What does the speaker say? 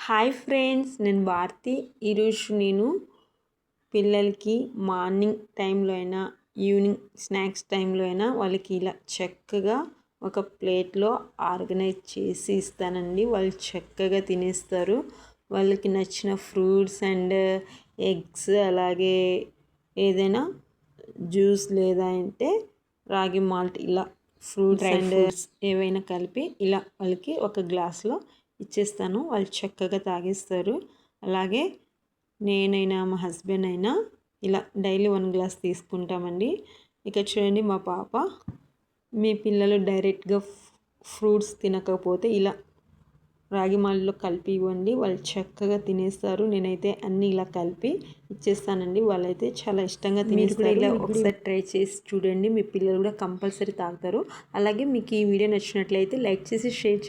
Hi friends, నేను భారతి. ఈరోజు నేను పిల్లలకి మార్నింగ్ టైంలో అయినా ఈవినింగ్ స్నాక్స్ టైంలో అయినా వాళ్ళకి ఇలా చక్కగా ఒక ప్లేట్లో ఆర్గనైజ్ చేసి ఇస్తానండి. వాళ్ళు చక్కగా తినేస్తారు. వాళ్ళకి నచ్చిన ఫ్రూట్స్ అండ్ ఎగ్స్, అలాగే ఏదైనా జ్యూస్ లేదా అంటే రాగి మాల్ట్, ఇలా ఫ్రూట్స్ అండ్ ఏవైనా కలిపి ఇలా వాళ్ళకి ఒక గ్లాస్లో ఇచ్చేస్తాను. వాళ్ళు చక్కగా తాగేస్తారు. అలాగే నేనైనా మా హస్బెండ్ అయినా ఇలా డైలీ 1 గ్లాస్ తీసుకుంటామండి. ఇక చూడండి, మా పాప, మీ పిల్లలు డైరెక్ట్గా ఫ్రూట్స్ తినకపోతే ఇలా రాగి మాల్ట్లో కలిపి ఇవ్వండి, వాళ్ళు చక్కగా తినేస్తారు. నేనైతే అన్నీ ఇలా కలిపి ఇచ్చేస్తానండి. వాళ్ళైతే చాలా ఇష్టంగా తినేస్తారు. ఇలా ఒకసారి ట్రై చేసి చూడండి, మీ పిల్లలు కూడా కంపల్సరీ తాగుతారు. అలాగే మీకు ఈ వీడియో నచ్చినట్లయితే లైక్ చేసి షేర్ చేయండి.